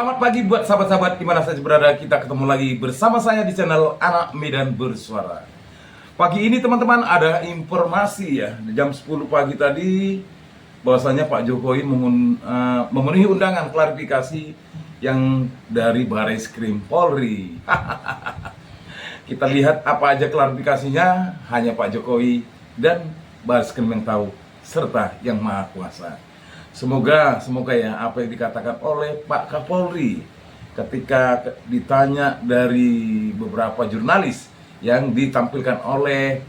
Selamat pagi buat sahabat-sahabat di mana saja berada. Kita ketemu lagi bersama saya di channel Anak Medan Bersuara. Pagi ini teman-teman ada informasi ya, jam 10 pagi tadi bahwasanya Pak Jokowi memenuhi undangan klarifikasi yang dari Barreskrim Polri. Kita lihat apa aja klarifikasinya, hanya Pak Jokowi dan Barreskrim yang tahu serta yang Maha Kuasa. Semoga ya apa yang dikatakan oleh Pak Kapolri ketika ditanya dari beberapa jurnalis yang ditampilkan oleh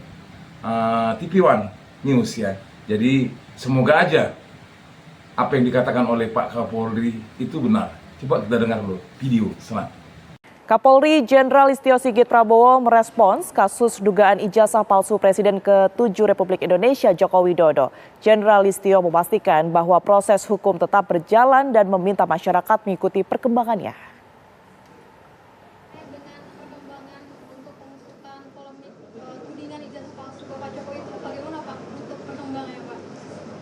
TV One News ya. Jadi semoga aja apa yang dikatakan oleh Pak Kapolri itu benar. Coba kita dengar dulu video selanjutnya. Kapolri Jenderal Listio Sigit Prabowo merespons kasus dugaan ijazah palsu Presiden ke-7 Republik Indonesia Joko Widodo. Jenderal Listio memastikan bahwa proses hukum tetap berjalan dan meminta masyarakat mengikuti perkembangannya. Dengan perkembangan untuk pengusutan polemik tudingan ijazah palsu Pak Jokowi itu bagaimana Pak untuk perkembangannya Pak?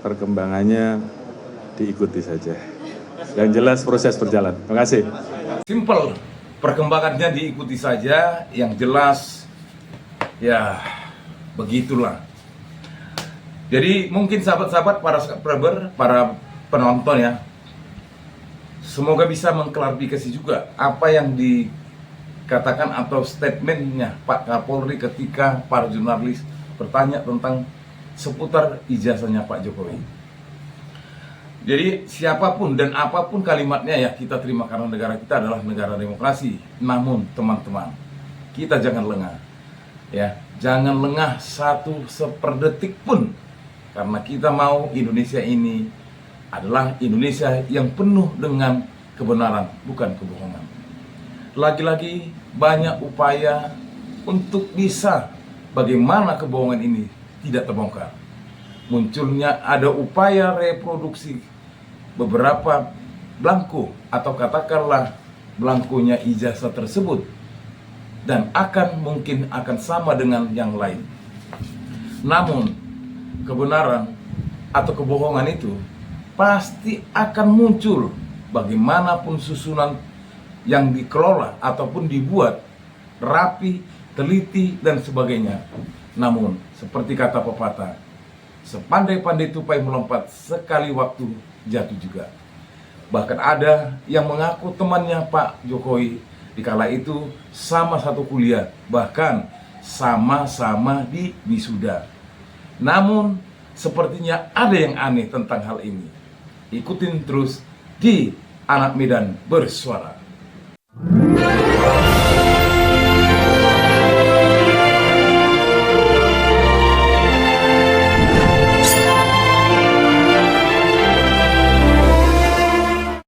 Perkembangannya diikuti saja. Yang jelas proses berjalan. Terima kasih. Simple. Perkembangannya diikuti saja, yang jelas ya begitulah. Jadi mungkin sahabat-sahabat, para subscriber, para penonton ya, semoga bisa mengklarifikasi juga apa yang dikatakan atau statementnya Pak Kapolri ketika para jurnalis bertanya tentang seputar ijazahnya Pak Jokowi. Jadi siapapun dan apapun kalimatnya ya kita terima karena negara kita adalah negara demokrasi. Namun teman-teman, kita jangan lengah. Ya, jangan lengah satu seperdetik pun. Karena kita mau Indonesia ini adalah Indonesia yang penuh dengan kebenaran, bukan kebohongan. Lagi-lagi banyak upaya untuk bisa bagaimana kebohongan ini tidak terbongkar. Munculnya ada upaya reproduksi beberapa belangko atau katakanlah belangkonya ijazah tersebut dan mungkin akan sama dengan yang lain. Namun kebenaran atau kebohongan itu pasti akan muncul bagaimanapun susunan yang dikelola ataupun dibuat rapi, teliti dan sebagainya. Namun seperti kata pepatah, sepandai-pandai tupai melompat sekali waktu jatuh juga. Bahkan ada yang mengaku temannya Pak Jokowi dikala itu sama satu kuliah, bahkan sama-sama di wisuda. Namun sepertinya ada yang aneh tentang hal ini. Ikutin terus di Anak Medan Bersuara.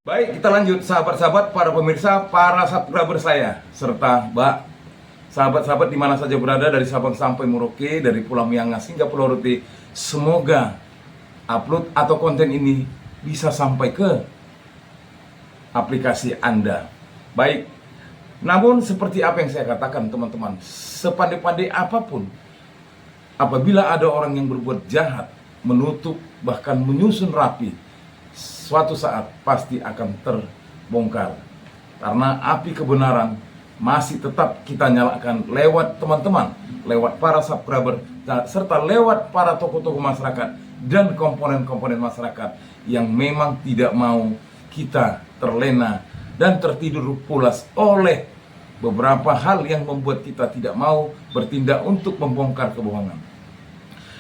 Baik, kita lanjut sahabat-sahabat, para pemirsa, para subscriber saya, serta sahabat-sahabat di mana saja berada dari Sabang sampai Merauke, dari Pulau Miangas hingga Pulau Rote. Semoga upload atau konten ini bisa sampai ke aplikasi Anda. Baik, namun seperti apa yang saya katakan teman-teman, sepandai-pandai apapun, apabila ada orang yang berbuat jahat, menutup, bahkan menyusun rapi, suatu saat pasti akan terbongkar. Karena api kebenaran masih tetap kita nyalakan lewat teman-teman, lewat para subscriber, serta lewat para tokoh-tokoh masyarakat dan komponen-komponen masyarakat yang memang tidak mau kita terlena dan tertidur pulas oleh beberapa hal yang membuat kita tidak mau bertindak untuk membongkar kebohongan.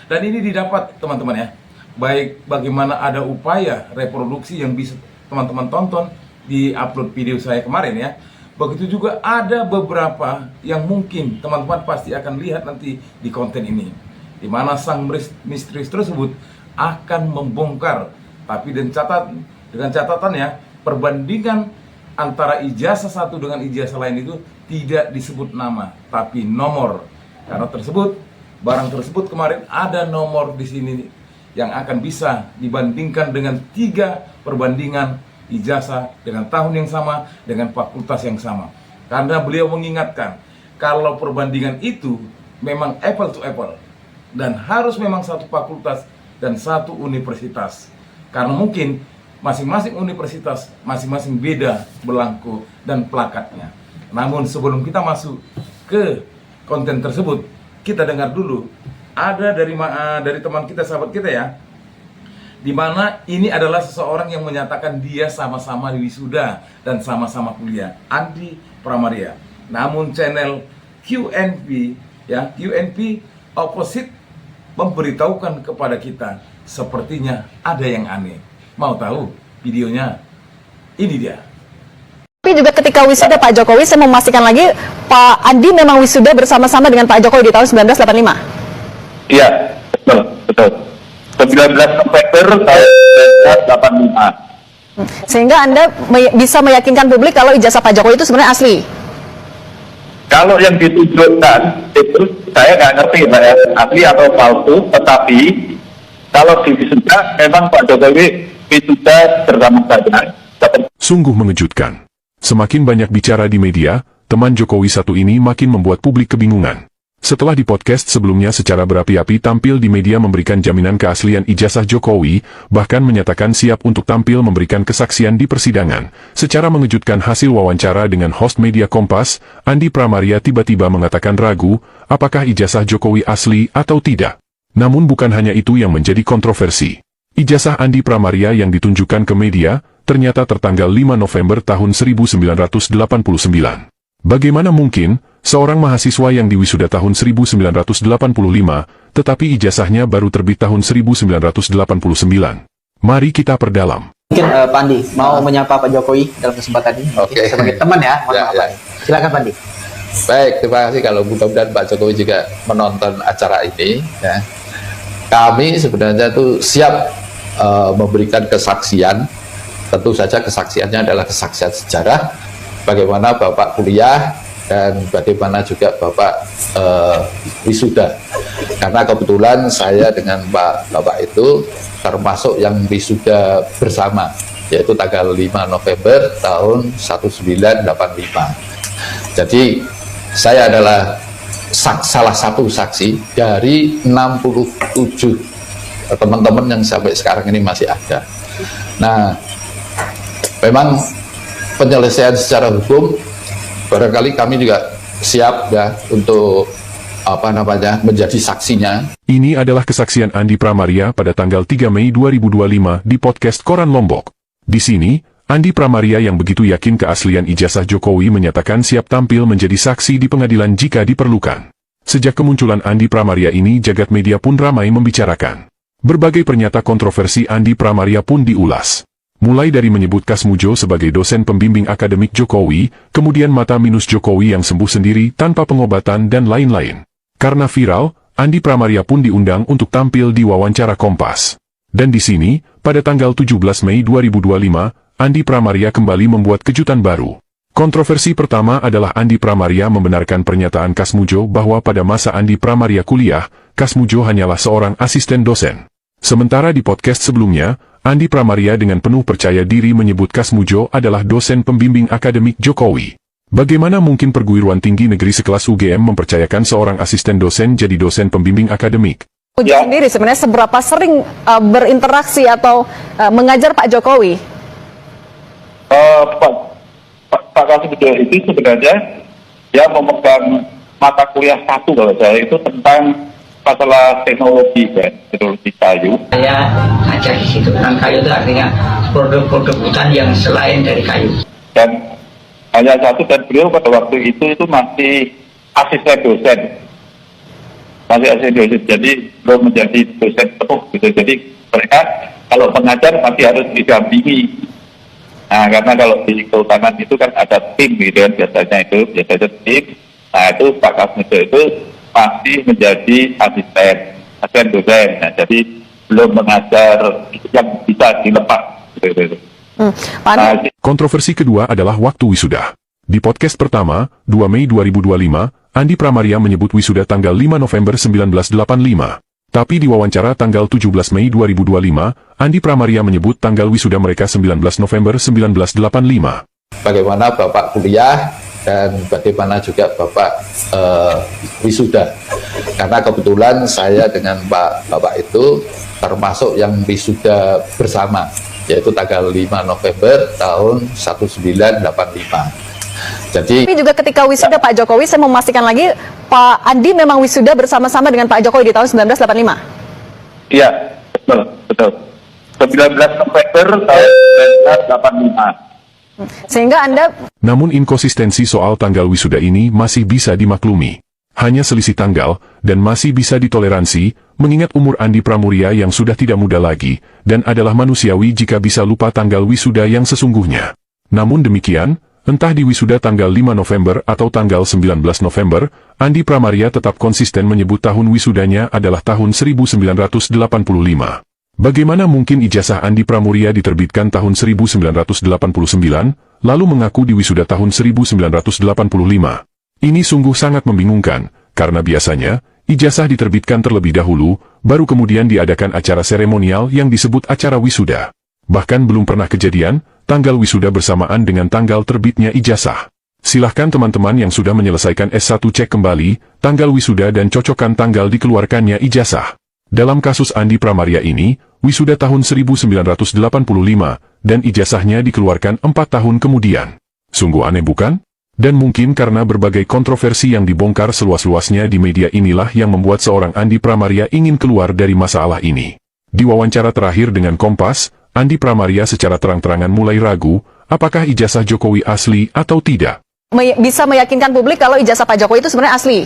Dan ini didapat teman-teman ya, baik bagaimana ada upaya reproduksi yang bisa teman-teman tonton di upload video saya kemarin ya. Begitu juga ada beberapa yang mungkin teman-teman pasti akan lihat nanti di konten ini, di mana sang misteri tersebut akan membongkar. Tapi dengan catatan ya, perbandingan antara ijazah satu dengan ijazah lain itu tidak disebut nama, tapi nomor. Karena barang tersebut kemarin ada nomor di sini yang akan bisa dibandingkan dengan 3 perbandingan ijazah dengan tahun yang sama, dengan fakultas yang sama. Karena beliau mengingatkan, kalau perbandingan itu memang apple to apple, dan harus memang satu fakultas dan satu universitas. Karena mungkin masing-masing universitas, masing-masing beda belangko dan plakatnya. Namun sebelum kita masuk ke konten tersebut, kita dengar dulu ada dari teman kita, sahabat kita ya, di mana ini adalah seseorang yang menyatakan dia sama-sama wisuda dan sama-sama kuliah, Andi Pramaria. Namun channel QNP ya, QNP opposite memberitahukan kepada kita sepertinya ada yang aneh. Mau tahu videonya? Ini dia. Tapi juga ketika wisuda Pak Jokowi, saya memastikan lagi, Pak Andi memang wisuda bersama-sama dengan Pak Jokowi di tahun 1985? Iya, betul. 19 November tahun 1985. Sehingga Anda bisa meyakinkan publik kalau ijazah Pak Jokowi itu sebenarnya asli? Kalau yang ditunjukkan, itu saya nggak ngerti Pak ya, asli atau palsu, tetapi kalau di wisuda, memang Pak Jokowi wisuda bersama saya. Sungguh mengejutkan. Semakin banyak bicara di media, teman Jokowi satu ini makin membuat publik kebingungan. Setelah di podcast sebelumnya secara berapi-api tampil di media memberikan jaminan keaslian ijazah Jokowi, bahkan menyatakan siap untuk tampil memberikan kesaksian di persidangan. Secara mengejutkan hasil wawancara dengan host media Kompas, Andi Pramaria tiba-tiba mengatakan ragu, apakah ijazah Jokowi asli atau tidak. Namun bukan hanya itu yang menjadi kontroversi. Ijazah Andi Pramaria yang ditunjukkan ke media, ternyata tertanggal 5 November tahun 1989. Bagaimana mungkin, seorang mahasiswa yang diwisuda tahun 1985, tetapi ijazahnya baru terbit tahun 1989? Mari kita perdalam. Mungkin Pak Andi mau menyapa Pak Jokowi dalam kesempatan ini. Oke. Sebagai teman ya, mohon maaf, Pak. Silakan Pak Andi. Baik, terima kasih. Kalau mudah-mudahan Pak Jokowi juga menonton acara ini. Ya. Kami sebenarnya itu siap memberikan kesaksian. Tentu saja kesaksiannya adalah kesaksian sejarah, bagaimana Bapak kuliah dan bagaimana juga Bapak wisuda. Karena kebetulan saya dengan Bapak itu termasuk yang wisuda bersama, yaitu tanggal 5 November tahun 1985. Jadi saya adalah salah satu saksi dari 67 teman-teman yang sampai sekarang ini masih ada. Nah, memang penyelesaian secara hukum barangkali kami juga siap ya untuk menjadi saksinya. Ini adalah kesaksian Andi Pramaria pada tanggal 3 Mei 2025 di podcast Koran Lombok. Di sini, Andi Pramaria yang begitu yakin keaslian ijazah Jokowi menyatakan siap tampil menjadi saksi di pengadilan jika diperlukan. Sejak kemunculan Andi Pramaria ini, jagat media pun ramai membicarakan. Berbagai pernyataan kontroversi Andi Pramaria pun diulas. Mulai dari menyebut Kasmujo sebagai dosen pembimbing akademik Jokowi, kemudian mata minus Jokowi yang sembuh sendiri tanpa pengobatan dan lain-lain. Karena viral, Andi Pramaria pun diundang untuk tampil di wawancara Kompas. Dan di sini, pada tanggal 17 Mei 2025, Andi Pramaria kembali membuat kejutan baru. Kontroversi pertama adalah Andi Pramaria membenarkan pernyataan Kasmujo bahwa pada masa Andi Pramaria kuliah, Kasmujo hanyalah seorang asisten dosen. Sementara di podcast sebelumnya, Andi Pramaria dengan penuh percaya diri menyebut Kasmujo adalah dosen pembimbing akademik Jokowi. Bagaimana mungkin perguruan tinggi negeri sekelas UGM mempercayakan seorang asisten dosen jadi dosen pembimbing akademik? Uji sendiri sebenarnya seberapa sering berinteraksi atau mengajar Pak Jokowi? Pak Kasmujo itu sebenarnya dia memegang mata kuliah satu kalau saya itu tentang masalah teknologi kayu. Saya ngajar di situ, dan kayu itu artinya produk-produk hutan yang selain dari kayu. Dan hanya satu, dan beliau pada waktu itu masih asisten dosen. Jadi belum menjadi dosen penuh gitu. Jadi mereka kalau mengajar masih harus didampingi. Nah, karena kalau di kehutanan itu kan ada tim gitu kan, biasanya tim. Nah, itu Pak Kasmujo itu masih menjadi asisten dosen. Nah, jadi belum mengajar yang bisa dilepas. Kontroversi kedua adalah waktu wisuda. Di podcast pertama, 2 Mei 2025, Andi Pramaria menyebut wisuda tanggal 5 November 1985. Tapi di wawancara tanggal 17 Mei 2025, Andi Pramaria menyebut tanggal wisuda mereka 19 November 1985. Bagaimana Bapak kuliah dan bagaimana juga Bapak wisuda. Karena kebetulan saya dengan Bapak itu termasuk yang wisuda bersama, yaitu tanggal 5 November tahun 1985. Jadi Tapi juga ketika wisuda Pak Jokowi, saya memastikan lagi, Pak Andi memang wisuda bersama-sama dengan Pak Jokowi di tahun 1985? Iya, betul. 19 November tahun 1985. Sehingga Anda Namun inkonsistensi soal tanggal wisuda ini masih bisa dimaklumi. Hanya selisih tanggal, dan masih bisa ditoleransi, mengingat umur Andi Pramuria yang sudah tidak muda lagi, dan adalah manusiawi jika bisa lupa tanggal wisuda yang sesungguhnya. Namun demikian, entah di wisuda tanggal 5 November atau tanggal 19 November, Andi Pramaria tetap konsisten menyebut tahun wisudanya adalah tahun 1985. Bagaimana mungkin ijazah Andi Pramuria diterbitkan tahun 1989, lalu mengaku di wisuda tahun 1985? Ini sungguh sangat membingungkan, karena biasanya, ijazah diterbitkan terlebih dahulu, baru kemudian diadakan acara seremonial yang disebut acara wisuda. Bahkan belum pernah kejadian, tanggal wisuda bersamaan dengan tanggal terbitnya ijazah. Silahkan teman-teman yang sudah menyelesaikan S1 cek kembali, tanggal wisuda dan cocokkan tanggal dikeluarkannya ijazah. Dalam kasus Andi Pramaria ini, wisuda tahun 1985, dan ijazahnya dikeluarkan 4 tahun kemudian. Sungguh aneh bukan? Dan mungkin karena berbagai kontroversi yang dibongkar seluas-luasnya di media inilah yang membuat seorang Andi Pramaria ingin keluar dari masalah ini. Di wawancara terakhir dengan Kompas, Andi Pramaria secara terang-terangan mulai ragu, apakah ijazah Jokowi asli atau tidak. bisa meyakinkan publik kalau ijazah Pak Jokowi itu sebenarnya asli?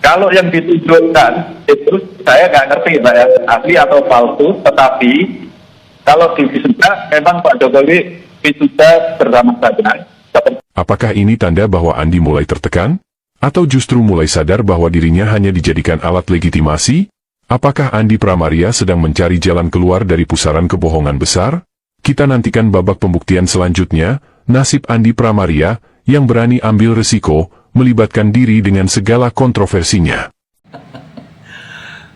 Kalau yang ditunjukkan, itu saya nggak ngerti Mbak ya, asli atau palsu, tetapi kalau di wisuda, memang Pak Jokowi wisuda bersama saya. Apakah ini tanda bahwa Andi mulai tertekan? Atau justru mulai sadar bahwa dirinya hanya dijadikan alat legitimasi? Apakah Andi Pramaria sedang mencari jalan keluar dari pusaran kebohongan besar? Kita nantikan babak pembuktian selanjutnya, nasib Andi Pramaria, yang berani ambil resiko, melibatkan diri dengan segala kontroversinya.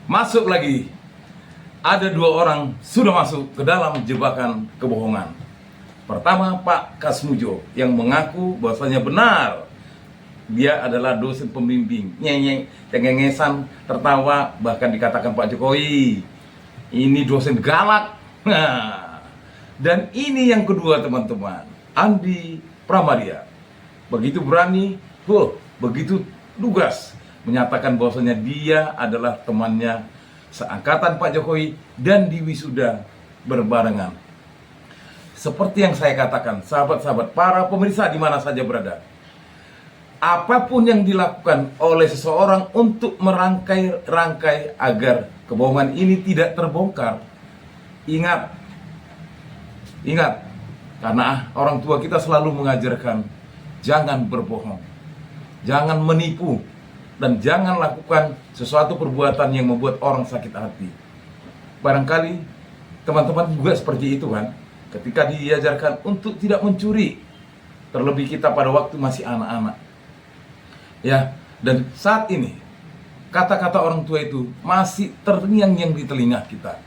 Masuk lagi. Ada 2 orang sudah masuk ke dalam jebakan kebohongan. Pertama, Pak Kasmujo yang mengaku bahwasanya benar dia adalah dosen pembimbing, cengengesan, tertawa, bahkan dikatakan Pak Jokowi ini dosen galak. Dan ini yang kedua teman-teman, Andi Pramaria begitu berani, begitu lugas menyatakan bahwasanya dia adalah temannya seangkatan Pak Jokowi dan di wisuda berbarengan. Seperti yang saya katakan, sahabat-sahabat, para pemirsa di mana saja berada, apapun yang dilakukan oleh seseorang untuk merangkai-rangkai agar kebohongan ini tidak terbongkar, ingat, karena orang tua kita selalu mengajarkan, jangan berbohong, jangan menipu, dan jangan lakukan sesuatu perbuatan yang membuat orang sakit hati. Barangkali teman-teman juga seperti itu kan, ketika diajarkan untuk tidak mencuri, terlebih kita pada waktu masih anak-anak. Ya, dan saat ini kata-kata orang tua itu masih terngiang-ngiang di telinga kita.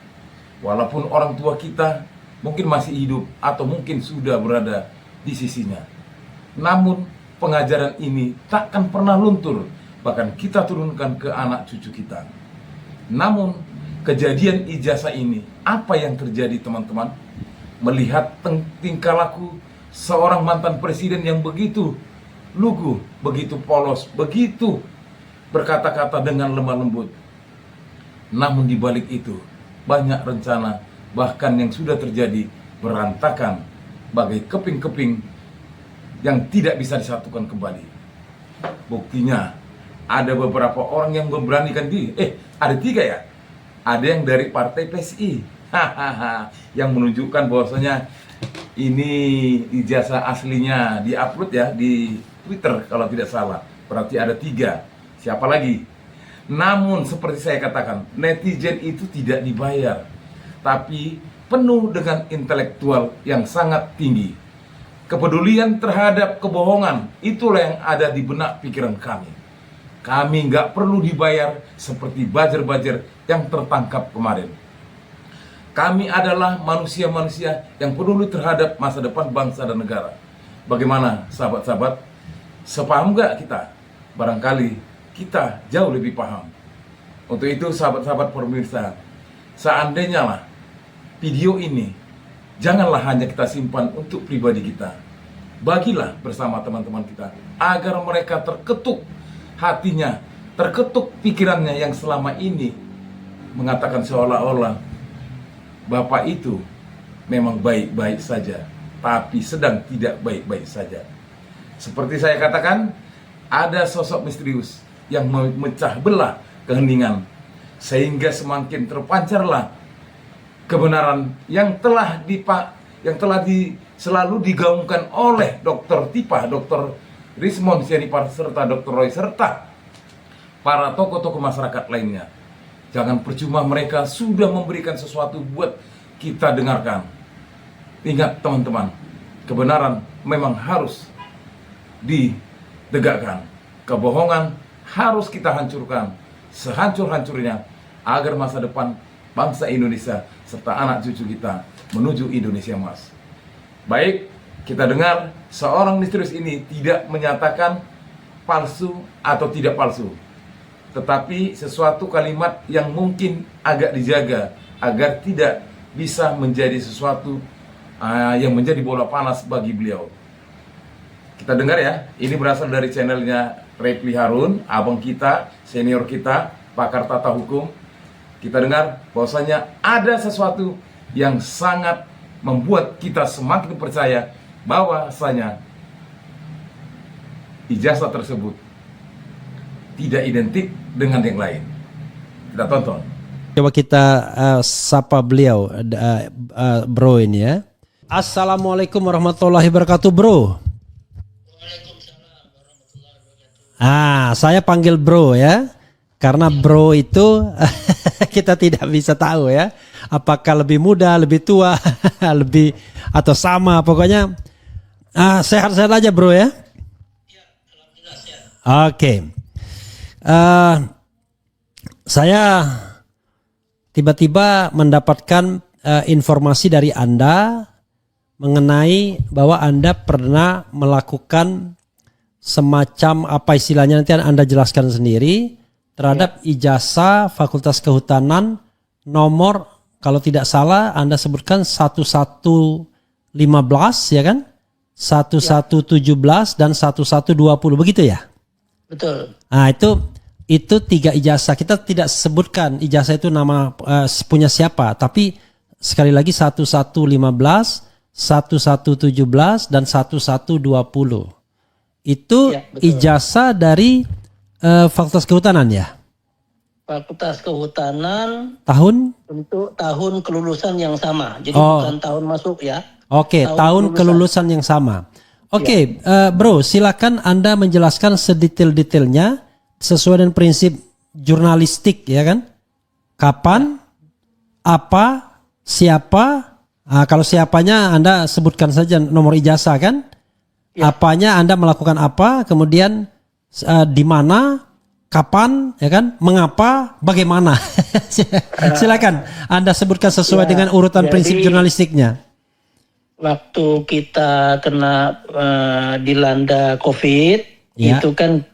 Walaupun orang tua kita mungkin masih hidup atau mungkin sudah berada di sisinya. Namun pengajaran ini takkan pernah luntur, bahkan kita turunkan ke anak cucu kita. Namun kejadian ijazah ini, apa yang terjadi teman-teman? Melihat tingkah laku seorang mantan presiden yang begitu lugu, begitu polos, begitu berkata-kata dengan lemah lembut. Namun di balik itu banyak rencana, bahkan yang sudah terjadi berantakan bagai keping-keping yang tidak bisa disatukan kembali. Buktinya ada beberapa orang yang memberanikan diri. Ada 3 ya. Ada yang dari partai PSI. Yang menunjukkan bahwasanya ini ijazah aslinya diupload ya di Twitter kalau tidak salah. Berarti ada 3. Siapa lagi? Namun seperti saya katakan, netizen itu tidak dibayar, tapi penuh dengan intelektual yang sangat tinggi. Kepedulian terhadap kebohongan, itulah yang ada di benak pikiran kami. Kami nggak perlu dibayar seperti buzzer-buzzer yang tertangkap kemarin. Kami adalah manusia-manusia yang peduli terhadap masa depan bangsa dan negara. Bagaimana sahabat-sahabat? Sepaham nggak kita? Barangkali kita jauh lebih paham. Untuk itu sahabat-sahabat pemirsa, seandainya lah video ini janganlah hanya kita simpan untuk pribadi kita. Bagilah bersama teman-teman kita agar mereka terketuk hatinya, terketuk pikirannya yang selama ini mengatakan seolah-olah Bapak itu memang baik-baik saja, tapi sedang tidak baik-baik saja. Seperti saya katakan, ada sosok misterius yang memecah belah keheningan, sehingga semakin terpancarlah kebenaran yang telah selalu digaungkan oleh Dr. Tipah, Dr. Rismond Sianipar, serta Dr. Roy, serta para tokoh-tokoh masyarakat lainnya. Jangan percuma mereka sudah memberikan sesuatu buat kita dengarkan. Ingat teman-teman, kebenaran memang harus ditegakkan. Kebohongan harus kita hancurkan sehancur-hancurnya agar masa depan bangsa Indonesia serta anak cucu kita menuju Indonesia Emas. Baik, kita dengar seorang misterius ini tidak menyatakan palsu atau tidak palsu, tetapi sesuatu kalimat yang mungkin agak dijaga agar tidak bisa menjadi sesuatu yang menjadi bola panas bagi beliau. Kita dengar ya, ini berasal dari channelnya Repli Harun, abang kita, senior kita, pakar tata hukum. Kita dengar bahwasanya ada sesuatu yang sangat membuat kita semakin percaya bahwasanya ijazah tersebut tidak identik dengan yang lain. Kita tonton. Coba kita sapa beliau, bro ini ya. Assalamualaikum warahmatullahi wabarakatuh, bro. Saya panggil bro ya, karena bro itu kita tidak bisa tahu ya, apakah lebih muda, lebih tua, lebih atau sama, pokoknya sehat-sehat aja bro ya. Oke. Saya tiba-tiba mendapatkan informasi dari Anda mengenai bahwa Anda pernah melakukan semacam apa istilahnya, nanti Anda jelaskan sendiri, terhadap ijazah Fakultas Kehutanan nomor, kalau tidak salah Anda sebutkan 1115 ya kan? 1117 dan 1120 begitu ya? Betul. Nah itu 3 ijazah. Kita tidak sebutkan ijazah itu nama punya siapa, tapi sekali lagi 1115, 1117 dan 1120. Itu ya, ijazah dari Fakultas Kehutanan ya? Fakultas Kehutanan tahun? Untuk tahun kelulusan yang sama. Jadi bukan tahun masuk ya. Oke, tahun kelulusan yang sama. Oke, bro, silakan Anda menjelaskan sedetail-detailnya sesuai dengan prinsip jurnalistik ya kan? Kapan, apa, siapa? Kalau siapanya Anda sebutkan saja nomor ijazah kan? Ya. Apanya Anda melakukan apa? Kemudian di mana? Kapan? Ya kan? Mengapa? Bagaimana? Silakan Anda sebutkan sesuai dengan urutan prinsip jurnalistiknya. Waktu kita kena dilanda COVID, itu kan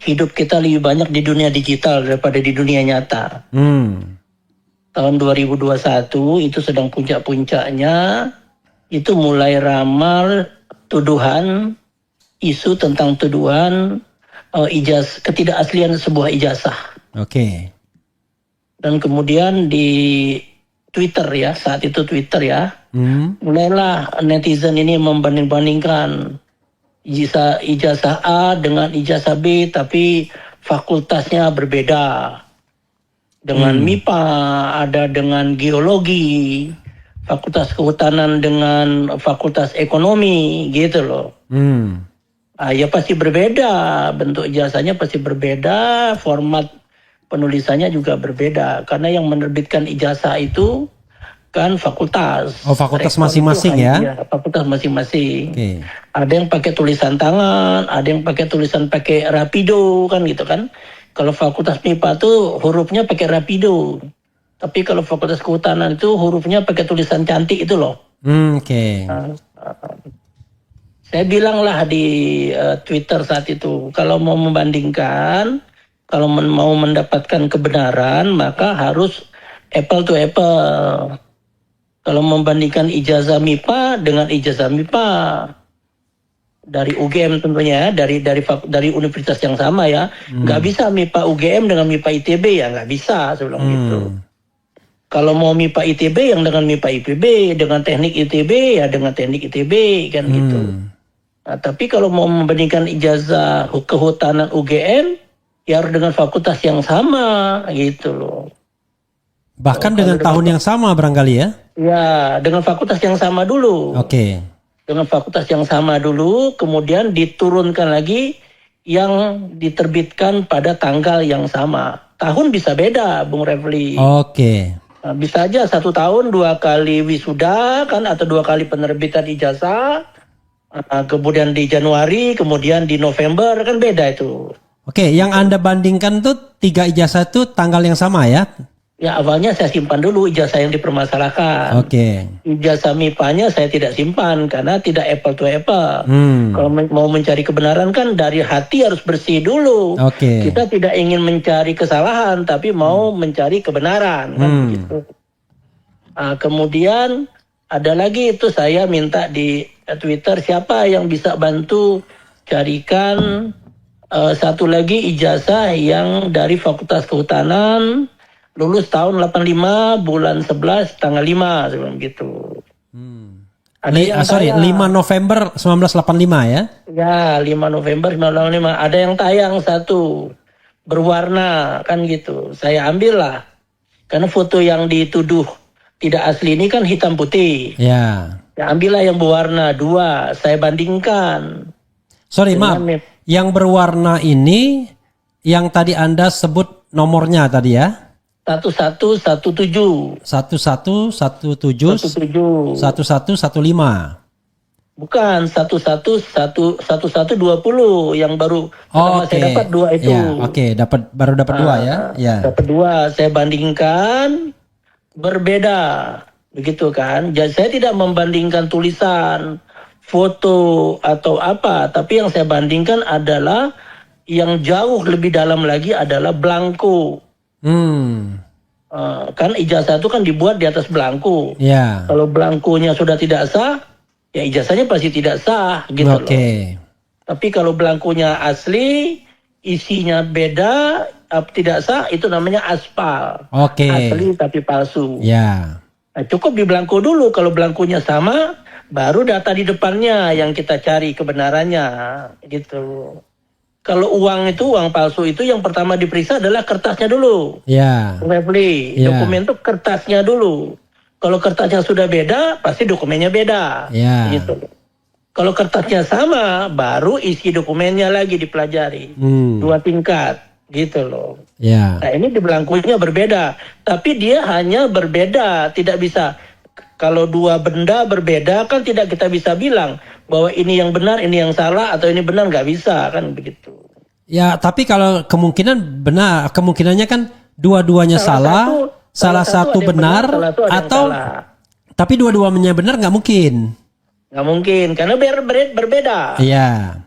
hidup kita lebih banyak di dunia digital daripada di dunia nyata. Tahun 2021 itu sedang puncak-puncaknya, itu mulai ramal tuduhan, isu tentang tuduhan ijazah, ketidakaslian sebuah ijazah. Oke. Dan kemudian di Twitter ya, saat itu Twitter ya, mulailah netizen ini membanding-bandingkan ijazah A dengan ijazah B, tapi fakultasnya berbeda. Dengan MIPA, ada dengan geologi, Fakultas Kehutanan dengan Fakultas Ekonomi, gitu loh. Ya pasti berbeda, bentuk ijazahnya pasti berbeda, format penulisannya juga berbeda. Karena yang menerbitkan ijazah itu kan fakultas. Oh, fakultas masing-masing ya? Fakultas masing-masing. Okay. Ada yang pakai tulisan tangan, ada yang pakai tulisan pakai rapido kan gitu kan. Kalau fakultas MIPA tuh hurufnya pakai rapido. Tapi kalau Fakultas Kehutanan itu hurufnya pakai tulisan cantik itu loh. Oke. Saya bilanglah di Twitter saat itu, kalau mau membandingkan, kalau mau mendapatkan kebenaran, maka harus apple to apple. Kalau membandingkan ijazah MIPA dengan ijazah MIPA dari UGM tentunya, dari universitas yang sama ya, nggak bisa MIPA UGM dengan MIPA ITB ya, nggak bisa sebelum itu. Kalau mau MIPA ITB yang dengan MIPA IPB, dengan teknik ITB ya dengan teknik ITB kan gitu. Nah, tapi kalau mau membandingkan ijazah kehutanan UGM ya harus dengan fakultas yang sama gitu loh. Bahkan dengan tahun yang sama barangkali ya? Ya, dengan fakultas yang sama dulu. Oke. Dengan fakultas yang sama dulu, kemudian diturunkan lagi yang diterbitkan pada tanggal yang sama. Tahun bisa beda, Bung Refli. Oke. Nah, bisa aja 1 tahun 2 kali wisuda kan, atau 2 kali penerbitan ijazah. Kemudian di Januari, kemudian di November, kan beda itu. Oke, yang Anda bandingkan tuh 3 ijazah itu tanggal yang sama ya? Ya awalnya saya simpan dulu ijazah yang dipermasalahkan. Oke. Ijazah MIPA-nya saya tidak simpan karena tidak apple to apple. Kalau mau mencari kebenaran kan dari hati harus bersih dulu. Oke. Kita tidak ingin mencari kesalahan tapi mau mencari kebenaran kan begitu. Kemudian ada lagi itu saya minta di Twitter siapa yang bisa bantu carikan satu lagi ijazah yang dari Fakultas Kehutanan lulus tahun 85 bulan 11 tanggal 5 sebelum gitu. Ada 5 November 1985 ya? Ya, 5 November 1985. Ada yang tayang satu berwarna kan gitu. Saya ambil lah. Karena foto yang dituduh tidak asli ini kan hitam putih. Ya. Ya ambillah yang berwarna 2. Saya bandingkan. Sorry maaf. Yang berwarna ini yang tadi Anda sebut nomornya tadi ya? 1117. 1117 1115. Bukan 1120 yang baru saya dapat 2 itu. Ya, baru dapat 2 ya. Ya. Dapat 2, saya bandingkan berbeda. Begitu kan? Jadi saya tidak membandingkan tulisan, foto atau apa, tapi yang saya bandingkan adalah yang jauh lebih dalam lagi adalah blanko. Kan ijazah itu kan dibuat di atas belangko. Yeah. Kalau belangkonya sudah tidak sah, ya ijazahnya pasti tidak sah gitu loh. Tapi kalau belangkonya asli, isinya beda, tidak sah, itu namanya aspal. Asli tapi palsu. Yeah. Nah, cukup di belangko dulu. Kalau belangkonya sama, baru data di depannya yang kita cari kebenarannya gitu. Kalau uang palsu itu yang pertama diperiksa adalah kertasnya dulu. Ya. Dokumen itu kertasnya dulu. Kalau kertasnya sudah beda, pasti dokumennya beda. Ya. Gitu. Kalau kertasnya sama, baru isi dokumennya lagi dipelajari. 2 tingkat, gitu loh. Ya. Nah ini di belangkunya berbeda, tapi dia hanya berbeda, tidak bisa. Kalau 2 benda berbeda kan tidak kita bisa bilang bahwa ini yang benar, ini yang salah, atau ini benar, nggak bisa kan begitu. Ya, tapi kalau kemungkinan benar, kemungkinannya kan dua-duanya salah satu benar, atau tapi dua-duanya benar nggak mungkin. Nggak mungkin, karena berbeda. Iya.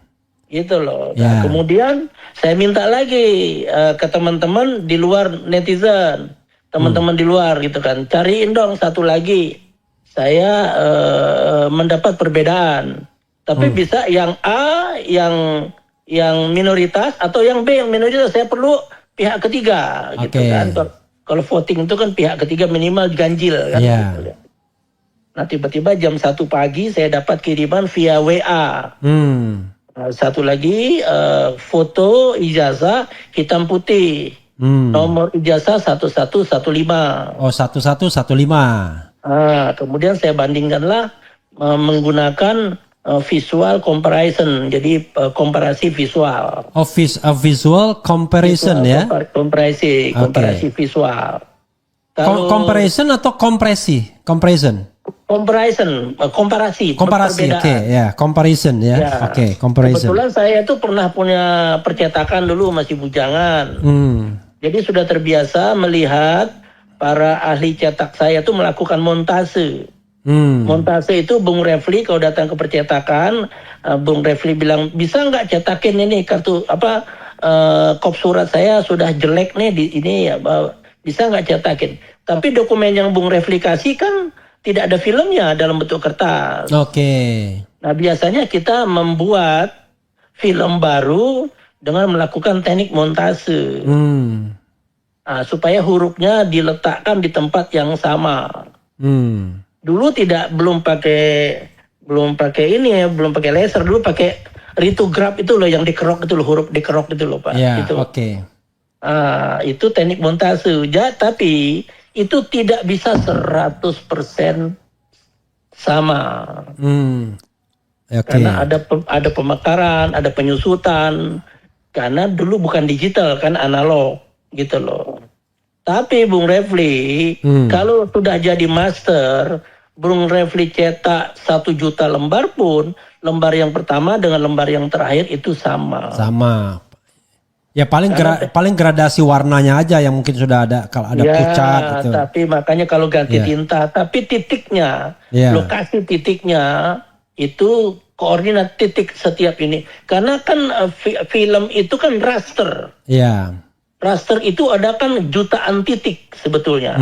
Gitu loh. Ya. Nah, kemudian saya minta lagi ke teman-teman di luar netizen, teman-teman di luar gitu kan, cariin dong satu lagi. Saya mendapat perbedaan, tapi bisa yang A yang minoritas atau yang B yang minoritas. Saya perlu pihak ketiga, gitu kan. Kalau voting itu kan pihak ketiga minimal ganjil kan. Yeah. Gitu. Nah tiba-tiba jam 1 pagi saya dapat kiriman via WA. Satu lagi foto ijazah hitam putih, nomor ijazah 1115. Oh 1115. Kemudian saya bandingkanlah menggunakan visual comparison, jadi komparasi visual. Visual comparison ya? Komparasi visual. Comparison atau kompresi? Comparison. Komparasi. Comparison ya. Comparison. Kebetulan saya itu pernah punya percetakan dulu masih bujangan. Jadi sudah terbiasa melihat para ahli cetak saya itu melakukan montase. Montase itu Bung Refli kalau datang ke percetakan, Bung Refli bilang bisa nggak cetakin ini kartu kop surat saya sudah jelek nih di ini ya, bisa nggak cetakin. Tapi dokumen yang Bung Refli kasih kan tidak ada filmnya dalam bentuk kertas. Oke. Nah, biasanya kita membuat film baru dengan melakukan teknik montase. Nah, supaya hurufnya diletakkan di tempat yang sama. Dulu belum pakai ini ya, belum pakai laser, dulu pakai litograf itu loh, yang dikerok itu loh, huruf dikerok itu loh Pak. Ya, Itu. oke. Itu teknik montase. Tapi itu tidak bisa 100% sama. Oke. Karena ada pemekaran, ada penyusutan. Karena dulu bukan digital, kan analog gitu loh. Tapi Bung Refli, kalau sudah jadi master, Bung Refli cetak 1 juta lembar pun, lembar yang pertama dengan lembar yang terakhir itu sama. Sama. Ya paling gradasi warnanya aja yang mungkin sudah ada, kalau ada pucat gitu. Tapi makanya kalau ganti tinta, tapi titiknya, lokasi titiknya itu koordinat titik setiap ini. Karena kan film itu kan raster. Iya. Raster itu ada kan jutaan titik sebetulnya.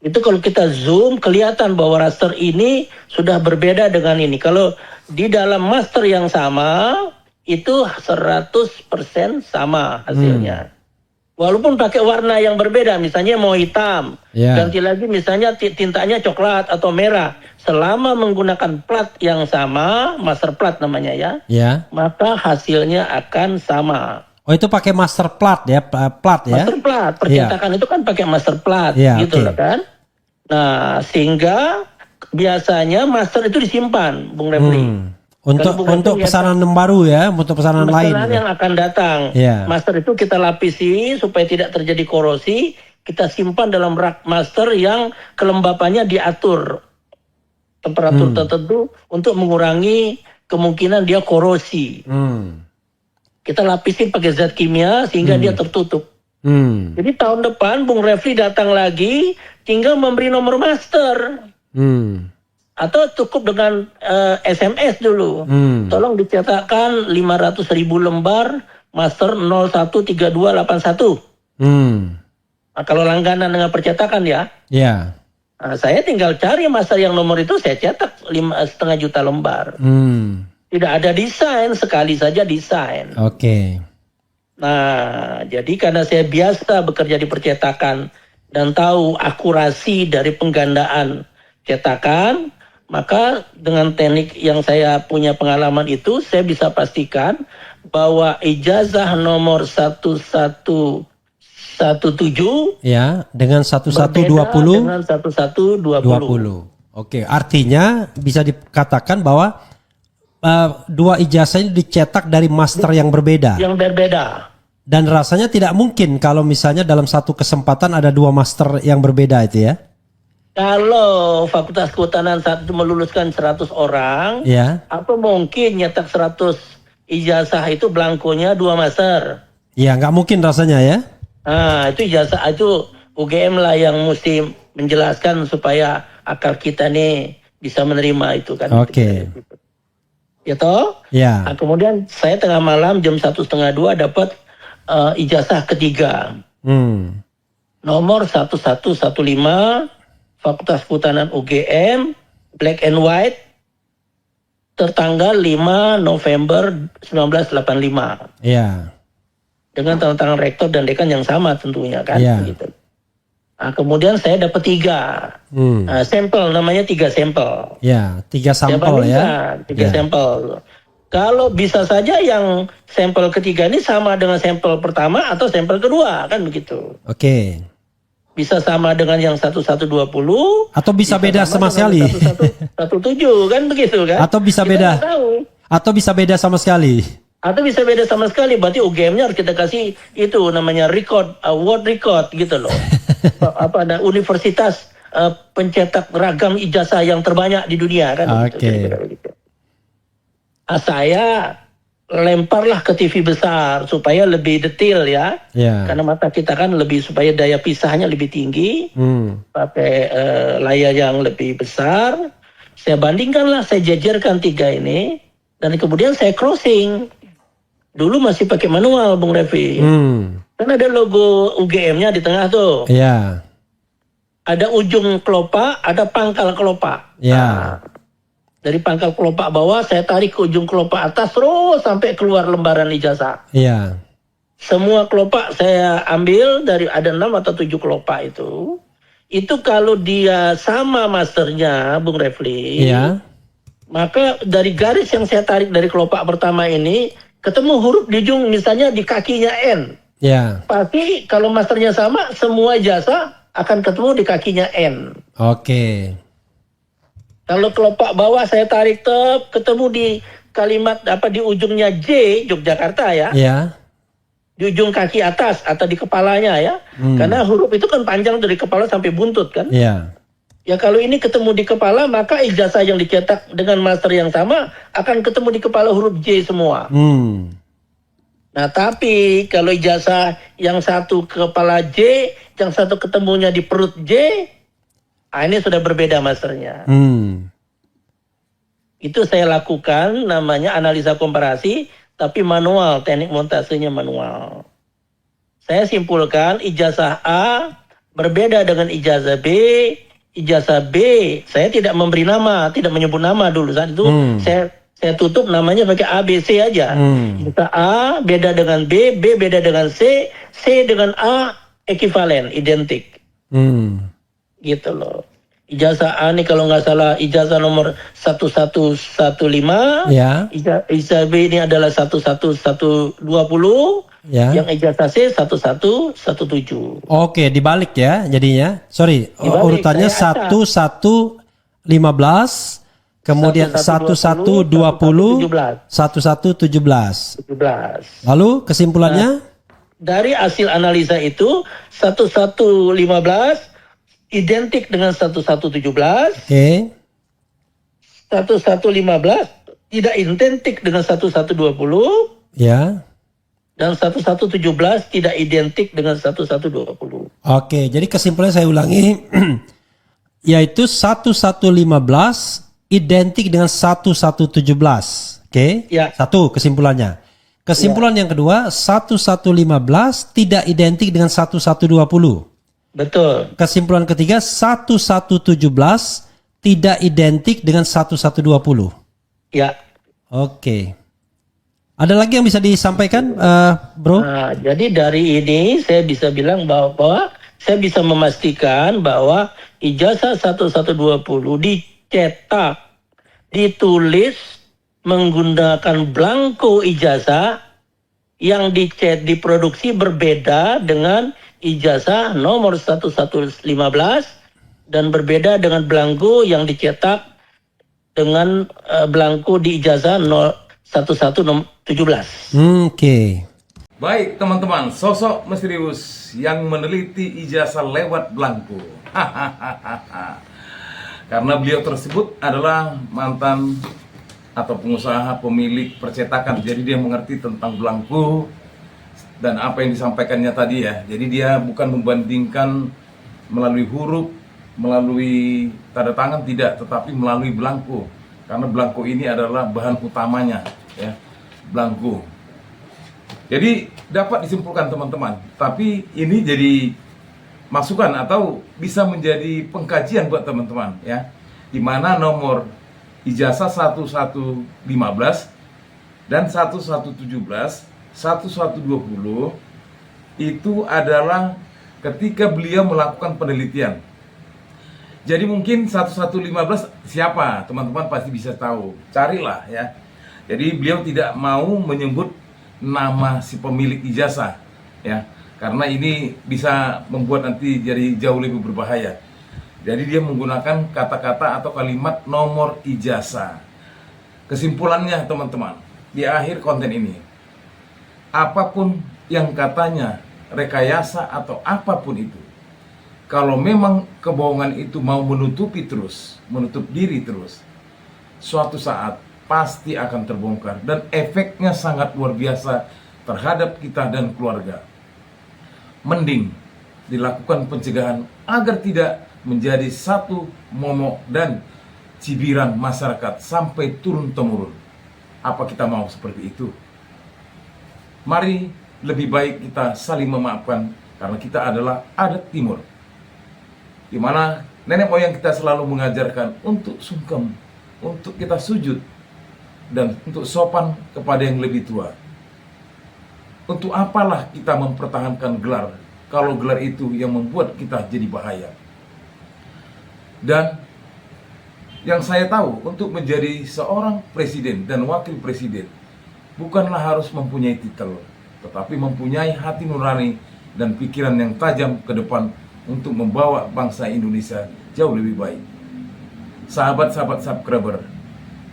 Itu kalau kita zoom kelihatan bahwa raster ini sudah berbeda dengan ini. Kalau di dalam master yang sama itu 100% sama hasilnya. Walaupun pakai warna yang berbeda, misalnya mau hitam, ganti lagi misalnya tintanya coklat atau merah. Selama menggunakan plat yang sama, master plat namanya ya, maka hasilnya akan sama. Oh itu pakai master plat ya, plat ya? Master plat, percetakan itu kan pakai master plat, gitu loh kan. Nah sehingga biasanya master itu disimpan, Bung Refli. Untuk pesanan baru ya, untuk pesanan lain. Pesanan yang akan datang. Master itu kita lapisi supaya tidak terjadi korosi. Kita simpan dalam rak master yang kelembapannya diatur temperatur tertentu untuk mengurangi kemungkinan dia korosi. Kita lapisin pakai zat kimia sehingga dia tertutup. Jadi tahun depan Bung Refli datang lagi, tinggal memberi nomor master. Atau cukup dengan SMS dulu. Tolong dicetakkan 500.000 lembar master 013281. Nah, kalau langganan dengan percetakan ya. Nah, saya tinggal cari master yang nomor itu, saya cetak 5,5 juta lembar. Tidak ada desain, sekali saja desain. Nah, jadi karena saya biasa bekerja di percetakan dan tahu akurasi dari penggandaan cetakan, maka dengan teknik yang saya punya pengalaman itu, saya bisa pastikan bahwa ijazah nomor 1117 dengan 1120 dengan 1120. Oke, artinya bisa dikatakan bahwa dua ijazah ini dicetak dari master yang berbeda. Yang berbeda. Dan rasanya tidak mungkin kalau misalnya dalam satu kesempatan ada dua master yang berbeda itu ya. Kalau Fakultas Kehutanan saat itu meluluskan 100 orang, apa mungkin nyetak 100 ijazah itu belangkonya 2 master? Ya, nggak mungkin rasanya ya. Nah, itu ijazah itu UGM lah yang mesti menjelaskan supaya akal kita nih bisa menerima itu kan. Ya toh? Nah, kemudian saya tengah malam jam 1:30 dapat ijazah ketiga. Nomor 1115 Fakultas Kehutanan UGM, black and white, tertanggal 5 November 1985. Dengan tanda tangan rektor dan dekan yang sama tentunya kan. Gitu. Nah, kemudian saya dapat 3 sampel, namanya 3 sampel. 3 sampel ya. 3 sampel. Kalau bisa saja yang sampel ketiga ini sama dengan sampel pertama atau sampel kedua kan begitu. Bisa sama dengan yang 1120 atau bisa beda sama sekali. 17 kan begitu kan? Atau bisa beda. Atau bisa beda sama sekali. Atau bisa beda sama sekali, berarti UGM-nya harus kita kasih itu namanya record, world record gitu loh. Ada universitas pencetak ragam ijazah yang terbanyak di dunia kan. Gitu. Saya lemparlah ke TV besar supaya lebih detail ya. Karena mata kita kan lebih, supaya daya pisahnya lebih tinggi. Pakai layar yang lebih besar. Saya bandingkanlah, saya jajarkan 3 ini. Dan kemudian saya crossing. Dulu masih pakai manual, Bung Revi. Kan ada logo UGM-nya di tengah tuh. ada ujung kelopak, ada pangkal kelopak. Ya. Dari pangkal kelopak bawah saya tarik ke ujung kelopak atas terus sampai keluar lembaran ijazah. Iya. Semua kelopak saya ambil dari ada 6 atau 7 kelopak itu. Itu kalau dia sama masternya, Bung Refli. Iya. Maka dari garis yang saya tarik dari kelopak pertama ini, ketemu huruf di ujung, misalnya di kakinya N. Ya. Pasti kalau masternya sama, semua ijazah akan ketemu di kakinya N. Oke. Kalau kelopak bawah saya tarik ketemu di kalimat di ujungnya J, Yogyakarta ya. Ya. Di ujung kaki atas atau di kepalanya ya. Karena huruf itu kan panjang dari kepala sampai buntut kan. Ya. Ya kalau ini ketemu di kepala, maka ijazah yang dicetak dengan master yang sama akan ketemu di kepala huruf J semua. Nah tapi kalau ijazah yang satu kepala J, yang satu ketemunya di perut J, ini sudah berbeda masternya. Itu saya lakukan, namanya analisa komparasi, tapi manual, teknik montasenya manual. Saya simpulkan ijazah A berbeda dengan ijazah B. Ijazah B, saya tidak memberi nama, tidak menyebut nama dulu saat itu. Saya tutup namanya pakai A, B, C aja. Ijazah A beda dengan B, B beda dengan C, C dengan A ekivalen, identik. Gitu loh. Ijazah A nih kalau nggak salah ijazah nomor 1115. Ya. Ijazah B ini adalah 11120. Ya. Yang ijazah C 1117. Oke, dibalik ya jadinya. Sorry, Dibalik, urutannya saya 1115, kemudian 1120, 1117. Lalu kesimpulannya? Dari hasil analisa itu 1115 identik dengan 1117. Oke. 1115 tidak identik dengan 1120. Ya. Dan 1117 tidak identik dengan 1120. Oke, jadi kesimpulannya saya ulangi, yaitu 1115 identik dengan 1117. Oke, Ya. Satu kesimpulannya. Kesimpulan yang kedua, 1115 tidak identik dengan 1120. Betul. Kesimpulan ketiga, 1117 tidak identik dengan 1120. Ya. Oke. Ada lagi yang bisa disampaikan, Bro? Nah, jadi dari ini saya bisa bilang bahwa saya bisa memastikan bahwa ijazah 1120 dicetak, ditulis menggunakan blanko ijazah yang diproduksi berbeda dengan ijazah nomor 1115 dan berbeda dengan blanko yang dicetak dengan blanko di ijazah 1117. Oke. Baik teman-teman, sosok misterius yang meneliti ijazah lewat blanko. Karena beliau tersebut adalah mantan atau pengusaha pemilik percetakan, jadi dia mengerti tentang blanko dan apa yang disampaikannya tadi ya. Jadi dia bukan membandingkan melalui huruf, melalui tanda tangan, tidak, tetapi melalui blanko. Karena blanko ini adalah bahan utamanya ya, blanko. Jadi dapat disimpulkan teman-teman, tapi ini jadi masukan atau bisa menjadi pengkajian buat teman-teman ya, di mana nomor ijazah 1115 dan 1117, 1120 itu adalah ketika beliau melakukan penelitian. Jadi mungkin 1115 siapa? Teman-teman pasti bisa tahu. Carilah ya. Jadi beliau tidak mau menyebut nama si pemilik ijazah ya. Karena ini bisa membuat nanti jadi jauh lebih berbahaya. Jadi dia menggunakan kata-kata atau kalimat nomor ijazah. Kesimpulannya teman-teman, di akhir konten ini, apapun yang katanya rekayasa atau apapun itu, kalau memang kebohongan itu mau menutup diri terus, suatu saat pasti akan terbongkar dan efeknya sangat luar biasa terhadap kita dan keluarga. Mending dilakukan pencegahan agar tidak menjadi satu momok dan cibiran masyarakat sampai turun-temurun. Apa kita mau seperti itu? Mari lebih baik kita saling memaafkan karena kita adalah adat timur di mana nenek moyang kita selalu mengajarkan untuk sungkem, untuk kita sujud, dan untuk sopan kepada yang lebih tua. Untuk apalah kita mempertahankan gelar, kalau gelar itu yang membuat kita jadi bahaya. Dan yang saya tahu, untuk menjadi seorang presiden dan wakil presiden, bukanlah harus mempunyai titel, tetapi mempunyai hati nurani dan pikiran yang tajam ke depan untuk membawa bangsa Indonesia jauh lebih baik. Sahabat-sahabat subscriber,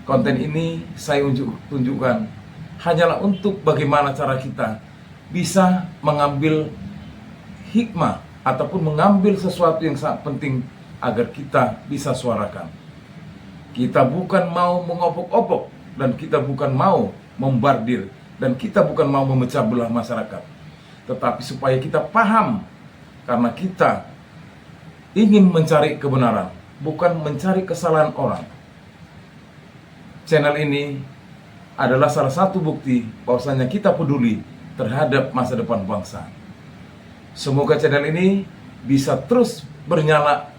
konten ini saya tunjukkan hanyalah untuk bagaimana cara kita bisa mengambil hikmah ataupun mengambil sesuatu yang sangat penting agar kita bisa suarakan. Kita bukan mau mengopok-opok, dan kita bukan mau membardir, dan kita bukan mau memecah belah masyarakat, tetapi supaya kita paham, karena kita ingin mencari kebenaran, bukan mencari kesalahan orang. Channel ini adalah salah satu bukti bahwasanya kita peduli terhadap masa depan bangsa. Semoga channel ini bisa terus bernyala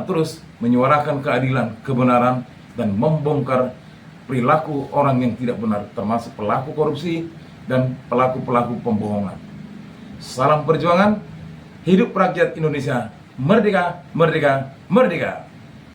terus menyuarakan keadilan, kebenaran, dan membongkar perilaku orang yang tidak benar, termasuk pelaku korupsi dan pelaku-pelaku pembohongan. Salam perjuangan, hidup rakyat Indonesia, merdeka, merdeka, merdeka.